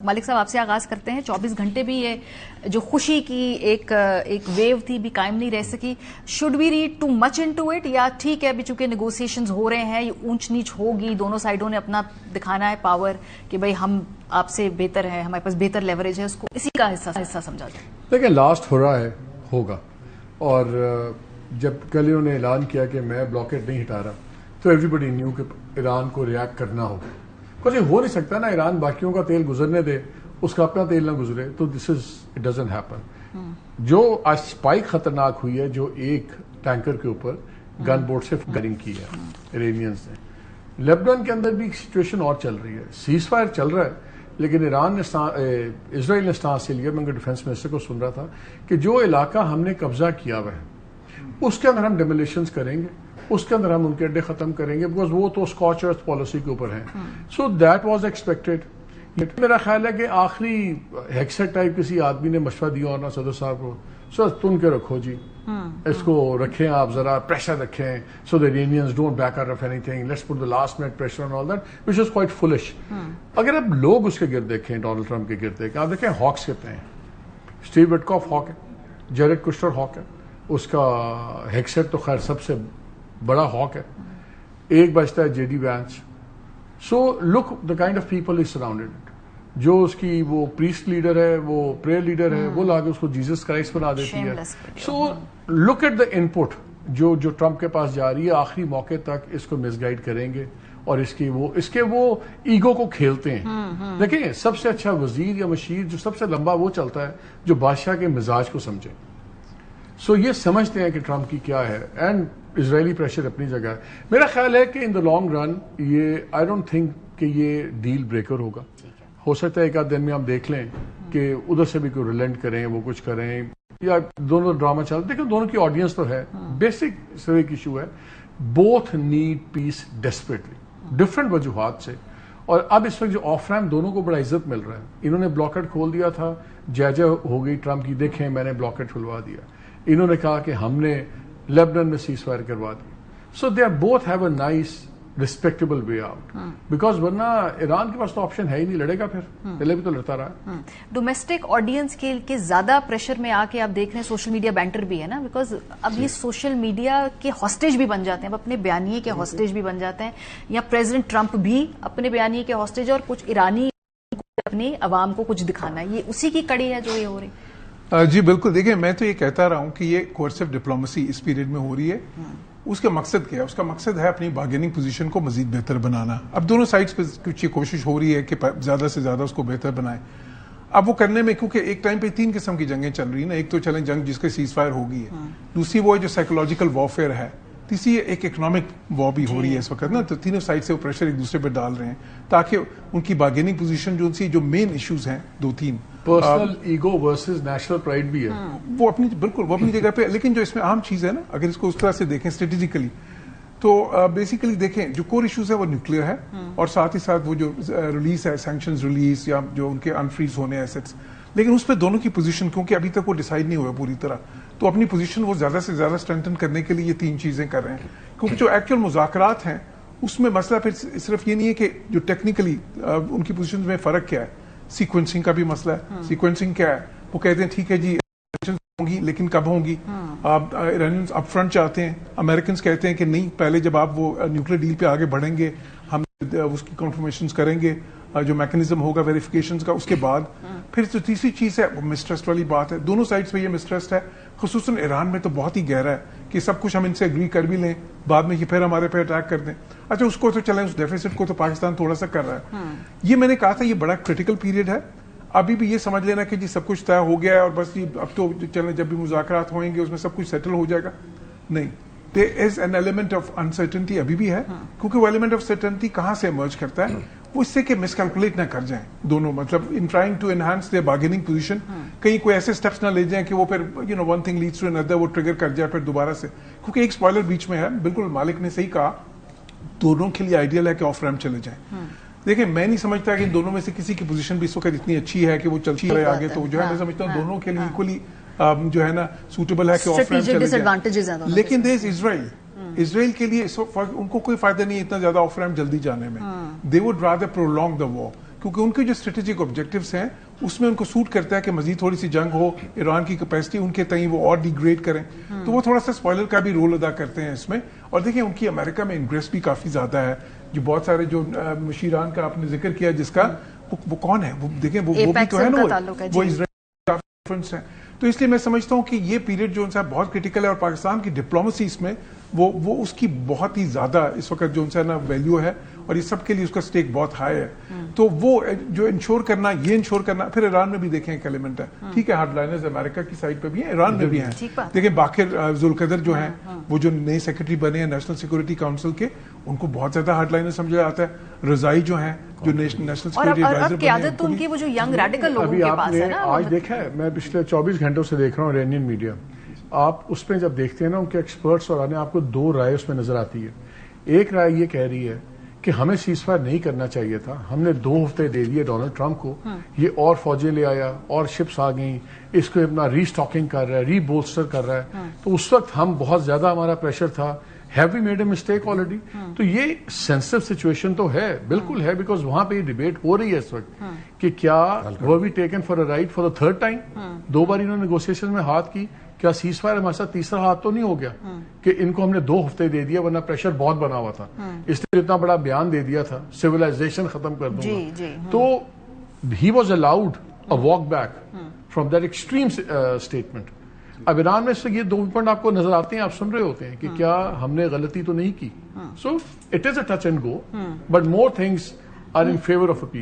مالک صاحب آپ سے آغاز کرتے ہیں. 24 گھنٹے بھی یہ جو خوشی کی ایک ویو تھی بھی قائم نہیں رہ سکی. Should we read too much into it یا ٹھیک ہے ابھی چونکہ نیگوسیشنز ہو رہے ہیں, یہ اونچ نیچ ہوگی, دونوں سائڈوں نے اپنا دکھانا ہے پاور کہ بھائی ہم آپ سے بہتر ہے, ہمارے پاس بہتر لیوریج ہے, اس کو اسی کا حصہ سمجھا جائے. دیکھیں لاسٹ ہو رہا ہے, ہوگا. اور جب کل انہوں نے اعلان کیا کہ میں بلاکیٹ نہیں ہٹا رہا تو ایوری بڈی نیو کہ ایران کو ریئیکٹ کرنا ہوگا. کچھ ہو نہیں سکتا نا ایران باقیوں کا تیل گزرنے دے, اس کا اپنا تیل نہ گزرے, تو دس از اٹ ڈزنٹ ہیپن. جو آج اسپائک خطرناک ہوئی ہے, جو ایک ٹینکر کے اوپر گن بوٹ سے فائرنگ کی ہے ایرانیئنز نے. لیبنان کے اندر بھی سچویشن اور چل رہی ہے, سیز فائر چل رہا ہے, لیکن ایران نے اسرائیل نے اسٹانس سے لیا. میں ان کے ڈیفینس منسٹر کو سن رہا تھا کہ جو علاقہ ہم نے قبضہ کیا ہوا ہے اس کے اندر ہم ڈیمولیشنز کریں گے, اس کے اندر ہم ان کے اڈے ختم کریں گے, بیکاز وہ تو اسکاچ ارتھ پالیسی کے اوپر ہیں. So that was expected. میرا خیال ہے کہ آخری ہیکسٹ ٹائپ کسی آدمی نے مشورہ دیا ہونا صدر صاحب کو, سو تن کے رکھو جی, اس کو رکھیں آپ, ذرا پریشر رکھیں, so the Iranians don't back out of anything, let's put the last minute pressure and all that, which is quite foolish. اگر آپ لوگ اس کے گرد دیکھیں, ڈونلڈ ٹرمپ کے گرد دیکھیں, آپ دیکھیں ہاکس کتنے ہیں. اسٹیو وٹکاف ہاک ہے, جیریڈ کشٹر ہاک ہے, اس کا ہیکسٹ تو خیر سب سے بڑا ہاک ہے, ایک بچتا ہے J D Vance. So look the kind of people is surrounded. جو اس کی وہ پریسٹ لیڈر ہے, وہ پریئر لیڈر ہے, وہ لا کے اس کو جیزس کرائسٹ بنا دیتی ہے. سو لک ایٹ دا ان پٹ جو ٹرمپ کے پاس جا رہی ہے. آخری موقع تک اس کو مس گائڈ کریں گے اور اس کے وہ ایگو کو کھیلتے ہیں. دیکھیں سب سے اچھا وزیر یا مشیر جو سب سے لمبا وہ چلتا ہے جو بادشاہ کے مزاج کو سمجھے. سو یہ سمجھتے ہیں کہ ٹرمپ کی کیا ہے, اینڈ اسرائیلی پریشر اپنی جگہ ہے. میرا خیال ہے کہ ان دا لانگ رن یہ آئی ڈونٹ تھنک کہ یہ ڈیل بریکر ہوگا. ہو سکتا ہے ایک آدھ دن میں ہم دیکھ لیں کہ ادھر سے بھی کوئی ریلنٹ کریں, وہ کچھ کریں, یا دونوں ڈرامہ چل. دیکھیں دونوں کی آڈینس تو ہے, بیسک سر ایک ایشو ہے, بوتھ نیڈ پیس ڈیسپریٹلی, ڈفرنٹ وجوہات سے. اور اب اس وقت جو آف ریم دونوں کو بڑا عزت مل رہا ہے. انہوں نے بلاکٹ کھول دیا تھا, جائجہ ہو گئی ٹرمپ کی, دیکھیں میں نے بلاکٹ کھلوا دیا. انہوں نے کہا کہ ہم نے لیبنان میں سیز فائر کروا دی. So they are both have a nice respectable way out, because ورنہ ایران کے پاس تو آپشن ہے ہی نہیں, لڑے گا پھر, پہلے بھی تو لڑتا رہا. ڈومیسٹک آڈینس کے زیادہ پریشر میں آ کے آپ دیکھ رہے ہیں سوشل میڈیا بینٹر بھی ہے نا, بیکاز اب یہ سوشل میڈیا کے ہاسٹیج بھی بن جاتے ہیں, اب اپنے بیانیے کے ہاسٹیج بھی بن جاتے ہیں, یا پریزیڈنٹ ٹرمپ بھی اپنے بیانیے کے ہاسٹیج, اور کچھ ایرانی اپنی عوام کو کچھ دکھانا ہے. یہ اسی کی کڑی ہے جو یہ ہو رہی. جی بالکل. دیکھیں میں تو یہ کہتا رہا ہوں کہ یہ کورسو ڈپلومیسی اس پیریڈ میں ہو رہی ہے. اس کا مقصد کیا ہے؟ اس کا مقصد ہے اپنی بارگیننگ پوزیشن کو مزید بہتر بنانا. اب دونوں سائڈز پہ کچھ یہ کوشش ہو رہی ہے کہ زیادہ سے زیادہ اس کو بہتر بنائیں. اب وہ کرنے میں کیونکہ ایک ٹائم پہ 3 قسم کی جنگیں چل رہی ہیں نا. ایک تو چلیں جنگ جس کے سیز فائر ہو گئی ہے, دوسری وہ جو سائیکولوجیکل وارفیئر ہے, تیسری ایک اکنامک وار بھی ہو رہی ہے اس وقت نا. تو تینوں سائڈ سے وہ پریشر ایک دوسرے پہ ڈال رہے ہیں تاکہ ان کی بارگیننگ پوزیشن جو مین ایشوز ہیں 2-3 personal ego versus national pride بھی ہے, وہ اپنی بالکل وہ اپنی جگہ پہ. لیکن جو اس میں اہم چیز ہے نا, اگر اس کو اس طرح سے دیکھیں اسٹریٹجیکلی, تو بیسیکلی دیکھیں جو کور ایشوز ہے وہ نیوکلیئر ہے, اور ساتھ ہی ساتھ وہ جو ریلیز ہے, سینکشنز ریلیز یا جو ان کے انفریز ہونے ایسٹس. لیکن اس پہ دونوں کی پوزیشن کیونکہ ابھی تک وہ ڈیسائیڈ نہیں ہوا پوری طرح, تو اپنی پوزیشن وہ زیادہ سے زیادہ اسٹرینتھن کرنے کے لیے یہ 3 چیزیں کر رہے ہیں. کیونکہ جو ایکچوئل مذاکرات ہیں اس میں مسئلہ پھر صرف یہ نہیں ہے کہ جو ٹیکنیکلی ان کی پوزیشن میں فرق کیا ہے, سیکوینسنگ کا بھی مسئلہ ہے. سیکوینسنگ کیا ہے؟ وہ کہتے ہیں ٹھیک ہے جی ہوں گی لیکن کب ہوں گی؟ ایرانیئنز اپ فرنٹ چاہتے ہیں, امریکنز کہتے ہیں کہ نہیں, پہلے جب آپ وہ نیوکلیر ڈیل پہ آگے بڑھیں گے ہم اس کی کنفرمیشنز کریں گے, جو میکنزم ہوگا ویریفیکیشنز کا, اس کے بعد پھر جو تیسری چیز ہے وہ مسٹرسٹ والی بات ہے. دونوں سائڈز پہ یہ مسٹرسٹ ہے, خصوصاً ایران میں تو بہت ہی گہرا ہے کہ سب کچھ ہم ان سے اگری کر بھی لیں, بعد میں یہ پھر ہمارے پہ اٹیک کر دیں. اچھا اس کو تو چلیں, اس ڈیفیسٹ کو تو پاکستان تھوڑا سا کر رہا ہے. یہ میں نے کہا تھا یہ بڑا کرٹیکل پیریڈ ہے. ابھی بھی یہ سمجھ لینا کہ جی سب کچھ طے ہو گیا ہے اور بس یہ اب تو چلیں جب بھی مذاکرات ہوئیں گے اس میں سب کچھ سیٹل ہو جائے گا, نہیں. There is an element of uncertainty ابھی بھی ہے, کیونکہ وہ ایلیمنٹ آف سرٹنٹی کہاں سے ایمرج کرتا ہے؟ وہ اس سے کہ مس کیلکولیٹ نہ کر جائیں دونوں, مطلب ان trying to enhance their bargaining position, کہیں کوئی ایسے اسٹیپس نہ لے جائیں کہ وہ پھر ون تھنگ لیڈس ٹو اندر, وہ ٹریگر کر جائے پھر دوبارہ سے. کیونکہ ایک اسپوائلر بیچ میں ہے, بالکل مالک نے صحیح کہا, دونوں کے لیے آئیڈیل ہے کہ آف ریم چلے جائیں. دیکھیں میں نہیں سمجھتا کہ ان دونوں میں سے کسی کی پوزیشن بھی اس وقت اتنی اچھی ہے کہ وہ چلتی رہے آگے, تو جو ہے میں سمجھتا ہوں دونوں کے لیے ایکولی جو ہے نا سوٹیبل ہے کہ آف ریم چلے جائیں. لیکن دیر از اسرائیل کے لیے ان کو کوئی فائدہ نہیں ہے اتنا زیادہ آف ریم جلدی جانے میں. دے وڈ رادر پرولونگ دا وار. کیونکہ ان کے جو اسٹریٹجک آبجیکٹوس ہیں اس میں ان کو سوٹ کرتا ہے کہ مزید تھوڑی سی جنگ ہو, ایران کی کیپیسٹی ان کے تئیں وہ اور ڈیگریڈ کریں, تو وہ تھوڑا سا اسپوائلر کا بھی رول ادا کرتے ہیں اس میں. اور دیکھیں ان کی امریکہ میں انگریس بھی کافی زیادہ ہے, جو بہت سارے جو مشیران کا آپ نے ذکر کیا جس کا وہ کون ہے, وہ دیکھیں وہ بھی تو ہے نا, وہ اسرائیل ڈفرنس ہے. تو اس لیے میں سمجھتا ہوں کہ یہ پیریڈ جو ان سے بہت کرٹیکل ہے, اور پاکستان کی ڈپلومسی اس میں وہ اس کی بہت ہی زیادہ اس وقت جو ان سے نا ویلیو ہے, اور یہ سب کے لیے اس کا سٹیک بہت ہائی ہے. تو وہ جو انشور کرنا, یہ انشور کرنا, پھر ایران میں بھی دیکھیں ایک ایلیمنٹ ہے, ٹھیک ہے ہارڈ لائنرز امریکہ کی سائڈ پہ بھی ہیں, ایران میں بھی ہیں. دیکھیں باقر ذوالقدر جو ہیں وہ جو نئے سیکرٹری بنے ہیں نیشنل سیکورٹی کاؤنسل کے, ان کو بہت زیادہ ہارڈ لائنر سمجھا جاتا ہے. رضائی جو ہیں جو نیشنل سیکورٹی ایڈوائزر قیادت ان کی وہ جو ینگ ریڈیکل لوگوں کے پاس ہے نا. آج دیکھا ہے, میں پچھلے 24 گھنٹوں سے دیکھ رہا ہوں ایرانین میڈیا, آپ اس میں جب دیکھتے ہیں نا ان کے ایکسپرٹس اور آپ کو دو رائے اس میں نظر آتی ہے. ایک رائے یہ کہہ رہی ہے کہ ہمیں سیز فائر نہیں کرنا چاہیے تھا, ہم نے 2 ہفتے دے دیے ڈونلڈ ٹرمپ کو, یہ اور فوجیں لے آیا اور شپس آ گئیں, اس کو اپنا ری سٹاکنگ کر رہا ہے, ری بولسٹر کر رہا ہے. تو اس وقت ہم بہت زیادہ ہمارا پریشر تھا, have we made a mistake already. تو یہ سینسٹیو سچویشن تو ہے, بالکل ہے, بیکاز وہاں پہ یہ ڈیبیٹ ہو رہی ہے اس وقت کہ کیا were we taken for a ride for the third time. 2 بار انہوں نے نیگوسیشن میں ہاتھ کی, کیا سیز فائر ہمارے ساتھ تیسرا ہاتھ تو نہیں ہو گیا کہ ان کو ہم نے 2 ہفتے دے دیا, ورنہ پریشر بہت بنا ہوا تھا, اس لیے اتنا بڑا بیان دے دیا تھا سویلائزیشن ختم کر دوں گا. تو he was allowed a walk back from that extreme statement. اب ایران میں سے یہ 2 پوائنٹ آپ کو نظر آتے ہیں, آپ سن رہے ہوتے ہیں کہ کیا ہم نے غلطی تو نہیں کی. So it is a touch and go, but more things are in favour of a piece.